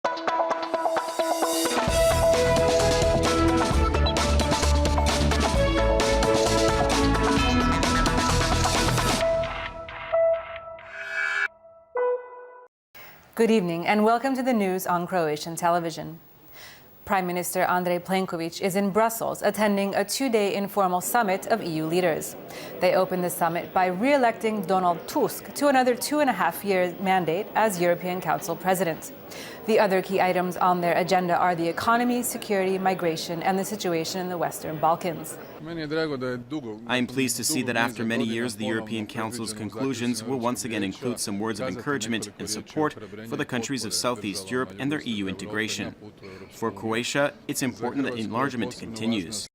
Good evening and welcome to the news on Croatian television. Prime Minister Andrej Plenković is in Brussels attending a two-day informal summit of EU leaders. They opened the summit by re-electing Donald Tusk to another 2.5-year mandate as European Council President. The other key items on their agenda are the economy, security, migration, and the situation in the Western Balkans. I am pleased to see that after many years, the European Council's conclusions will once again include some words of encouragement and support for the countries of Southeast Europe and their EU integration. For Croatia, it's important that enlargement continues.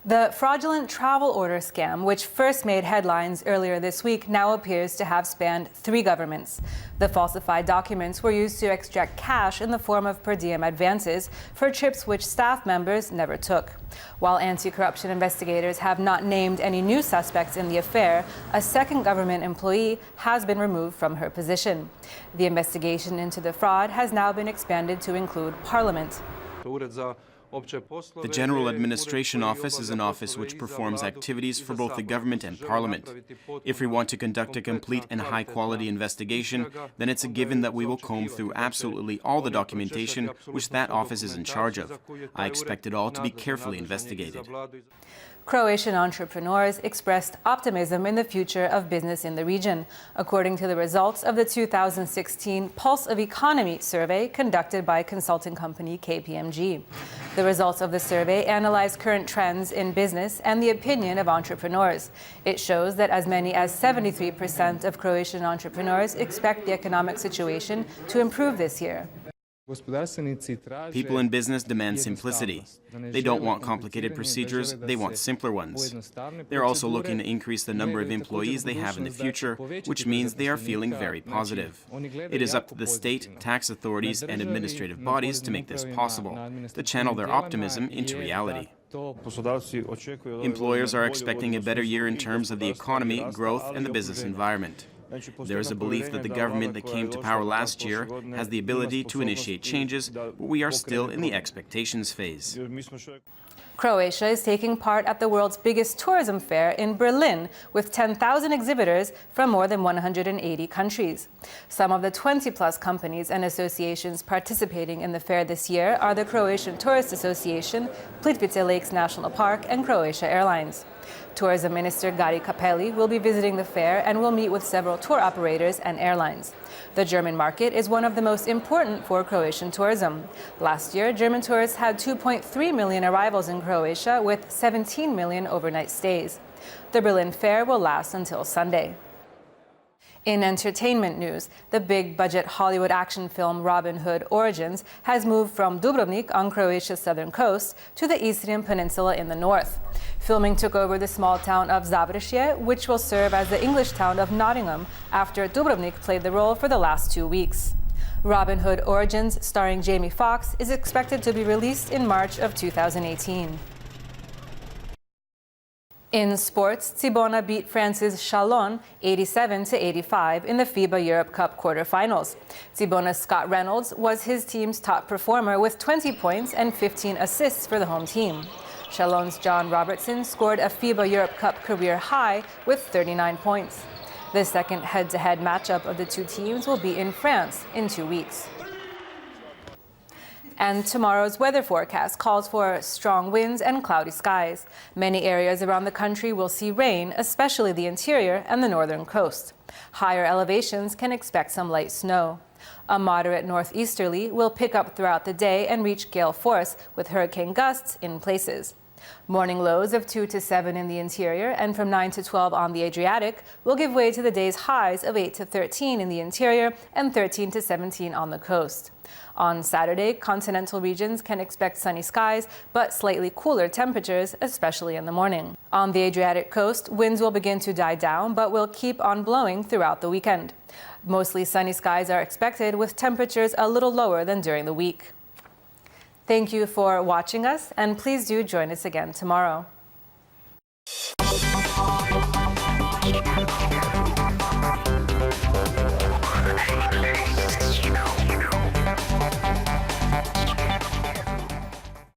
The fraudulent travel order scam, which first made headlines earlier this week, now appears to have spanned 3 governments. The falsified documents were used to extract cash in the form of per diem advances for trips which staff members never took. While anti-corruption investigators have not named any new suspects in the affair, a second government employee has been removed from her position. The investigation into the fraud has now been expanded to include Parliament. The General Administration Office is an office which performs activities for both the government and Parliament. If we want to conduct a complete and high-quality investigation, then it's a given that we will comb through absolutely all the documentation which that office is in charge of. I expect it all to be carefully investigated. Croatian entrepreneurs expressed optimism in the future of business in the region, according to the results of the 2016 Pulse of Economy survey conducted by consulting company KPMG. The results of the survey analyze current trends in business and the opinion of entrepreneurs. It shows that as many as 73% of Croatian entrepreneurs expect the economic situation to improve this year. People in business demand simplicity. They don't want complicated procedures, they want simpler ones. They're also looking to increase the number of employees they have in the future, which means they are feeling very positive. It is up to the state, tax authorities, and administrative bodies to make this possible, to channel their optimism into reality. Employers are expecting a better year in terms of the economy, growth, and the business environment. There is a belief that the government that came to power last year has the ability to initiate changes, but we are still in the expectations phase. Croatia is taking part at the world's biggest tourism fair in Berlin, with 10,000 exhibitors from more than 180 countries. Some of the 20-plus companies and associations participating in the fair this year are the Croatian Tourist Association, Plitvice Lakes National Park, and Croatia Airlines. Tourism Minister Gari Capelli will be visiting the fair and will meet with several tour operators and airlines. The German market is one of the most important for Croatian tourism. Last year, German tourists had 2.3 million arrivals in Croatia with 17 million overnight stays. The Berlin Fair will last until Sunday. In entertainment news, the big-budget Hollywood action film Robin Hood Origins has moved from Dubrovnik on Croatia's southern coast to the Eastern Peninsula in the north. Filming took over the small town of Završje, which will serve as the English town of Nottingham, after Dubrovnik played the role for the last 2 weeks. Robin Hood Origins, starring Jamie Foxx, is expected to be released in March of 2018. In sports, Cibona beat France's Chalon 87-85 in the FIBA Europe Cup quarterfinals. Cibona's Scott Reynolds was his team's top performer with 20 points and 15 assists for the home team. Chalon's John Robertson scored a FIBA Europe Cup career high with 39 points. The second head-to-head matchup of the two teams will be in France in 2 weeks. And tomorrow's weather forecast calls for strong winds and cloudy skies. Many areas around the country will see rain, especially the interior and the northern coast. Higher elevations can expect some light snow. A moderate northeasterly will pick up throughout the day and reach gale force with hurricane gusts in places. Morning lows of 2 to 7 in the interior and from 9 to 12 on the Adriatic will give way to the day's highs of 8 to 13 in the interior and 13 to 17 on the coast. On Saturday, continental regions can expect sunny skies, but slightly cooler temperatures, especially in the morning. On the Adriatic coast, winds will begin to die down, but will keep on blowing throughout the weekend. Mostly sunny skies are expected, with temperatures a little lower than during the week. Thank you for watching us, and please do join us again tomorrow.